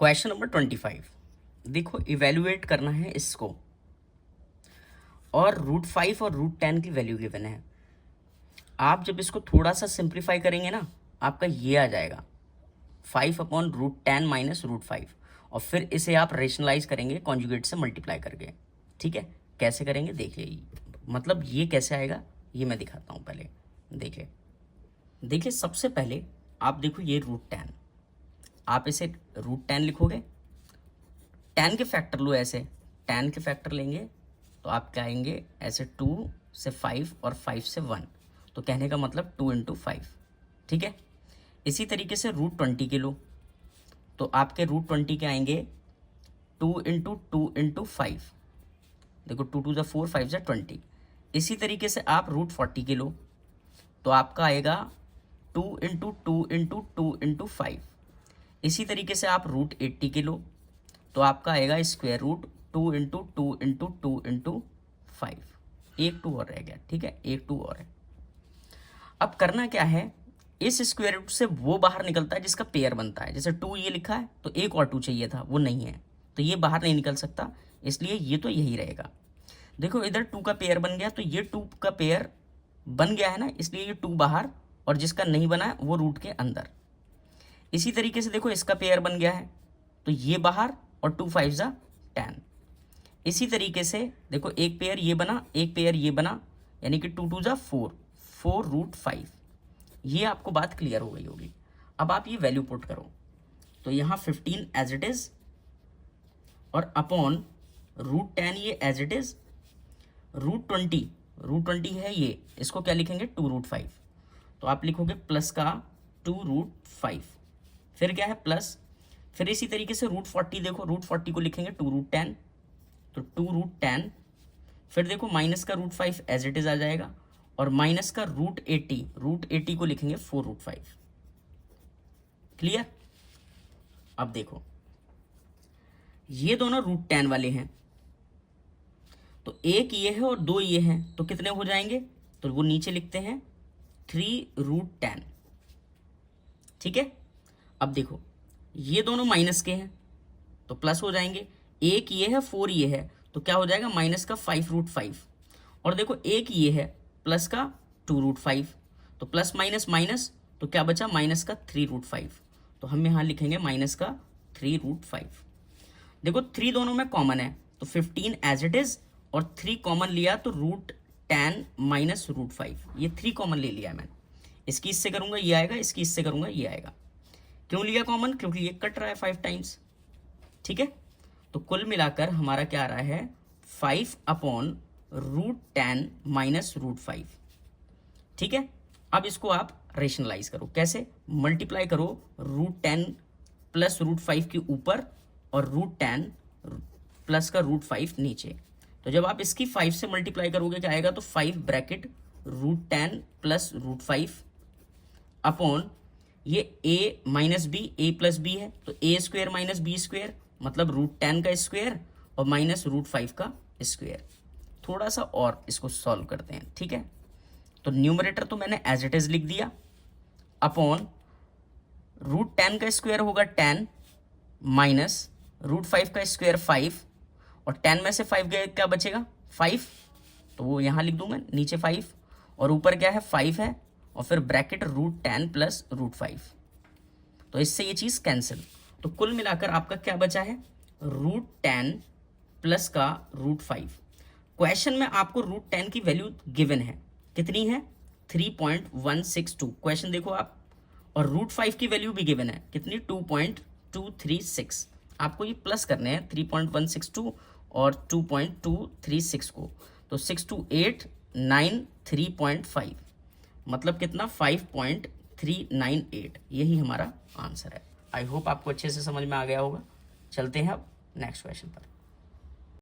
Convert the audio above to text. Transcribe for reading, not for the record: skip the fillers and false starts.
Question number 25। देखो evaluate करना है इसको, और √5 और √10 की वैल्यू गिवन है। आप जब इसको थोड़ा सा सिंप्लीफाई करेंगे ना, आपका ये आ जाएगा 5/√10 माइनस √5, और फिर इसे आप रेशनलाइज करेंगे कॉन्जुगेट से मल्टीप्लाई करके। ठीक है, कैसे करेंगे देखिए, मतलब ये कैसे आएगा ये मैं दिखाता हूँ। पहले देखिए सबसे पहले आप देखो ये √10, आप इसे √10 लिखोगे, 10 के फैक्टर लो, ऐसे 10 के फैक्टर लेंगे तो आप क्या आएंगे, ऐसे 2 से 5 और 5 से 1, तो कहने का मतलब 2 × 5। ठीक है, इसी तरीके से √20 के लो, तो आपके √20 के आएंगे 2 × 2 × 5, देखो 2 2 4 5 20। इसी तरीके से आप √40 के लो, तो आपका आएगा 2 × 2 × 2 × 5। इसी तरीके से आप √80 के लो, तो आपका आएगा स्क्वायर रूट 2 × 2 × 2 × 5। एक 2 और रह गया। ठीक है, एक 2 और है। अब करना क्या है, इस स्क्वायर रूट से वो बाहर निकलता है जिसका पेयर बनता है। जैसे 2 ये लिखा है तो एक और 2 चाहिए था, वो नहीं है, तो ये बाहर नहीं निकल सकता, इसलिए ये तो यही रहेगा। देखो इधर 2 का पेयर बन गया, तो ये 2 का पेयर बन गया है ना, इसलिए ये 2 बाहर, और जिसका नहीं बना है वो रूट के अंदर। इसी तरीके से देखो इसका पेयर बन गया है, तो ये बाहर, और 2 5 10। इसी तरीके से देखो एक पेयर ये बना, एक पेयर ये बना, यानी कि 2 2 4, 4√5। ये आपको बात क्लियर हो गई होगी। अब आप ये वैल्यू पुट करो, तो यहाँ 15 एज इट इज, और अपॉन √10 ये एज इट इज, √20 है ये, इसको क्या लिखेंगे 2√5, तो आप लिखोगे प्लस का 2√5, फिर क्या है प्लस, फिर इसी तरीके से √40, देखो √40 को लिखेंगे 2√10, तो 2√10, फिर देखो माइनस का √5 एज इट इज आ जाएगा, और माइनस का √80 को लिखेंगे 4√5। क्लियर। अब देखो ये दोनों √10 वाले हैं, तो एक ये है और 2 ये हैं, तो कितने हो जाएंगे, तो वो नीचे लिखते हैं 3√10। ठीक है, अब देखो ये दोनों माइनस के हैं तो प्लस हो जाएंगे, एक ये है 4 ये है, तो क्या हो जाएगा माइनस का 5√5, और देखो एक ये है प्लस का 2√5, तो प्लस माइनस माइनस, तो क्या बचा माइनस का 3√5, तो हम यहाँ लिखेंगे माइनस का 3√5। देखो 3 दोनों में कॉमन है, तो 15 एज इट इज, और 3 कॉमन लिया तो √10 माइनस √5, ये 3 कॉमन ले लिया मैंने। इसकी इससे करूंगा ये आएगा, इसकी इससे करूंगा ये आएगा। क्यों लिया कॉमन, क्योंकि ये कट रहा है 5 टाइम्स। ठीक है, तो कुल मिलाकर हमारा क्या आ रहा है 5/√10 माइनस √5। ठीक है, अब इसको आप रेशनलाइज करो, कैसे, मल्टीप्लाई करो √10 प्लस √5 के ऊपर, और √10 प्लस का √5 नीचे। तो जब आप इसकी 5 से मल्टीप्लाई करोगे क्या आएगा, तो 5 ब्रैकेट √10 प्लस √5 अपॉन ये a minus b, a plus b है, तो a² माइनस b², मतलब √10 का स्क्वायर और माइनस √5 का स्क्वायर। थोड़ा सा और इसको सॉल्व करते हैं। ठीक है, तो न्यूमरेटर तो मैंने एज इट इज लिख दिया, अपॉन √10 का स्क्वायर होगा 10 माइनस √5 का स्क्वायर 5, और 10 में से 5 गए क्या बचेगा 5, तो वो यहाँ लिख दूँ मैं नीचे 5, और ऊपर क्या है 5 है, और फिर ब्रैकेट √10 प्लस √5, तो इससे ये चीज़ कैंसिल। तो कुल मिलाकर आपका क्या बचा है √10 प्लस का √5। क्वेश्चन में आपको √10 की वैल्यू गिवन है, कितनी है 3.162, क्वेश्चन देखो आप, और √5 की वैल्यू भी गिवन है, कितनी 2.236। आपको ये प्लस करने हैं 3.162 और 2.236 को, तो 6 2 8 9 3.5, मतलब कितना 5.398। यही हमारा आंसर है। आई होप आपको अच्छे से समझ में आ गया होगा। चलते हैं अब नेक्स्ट क्वेश्चन पर।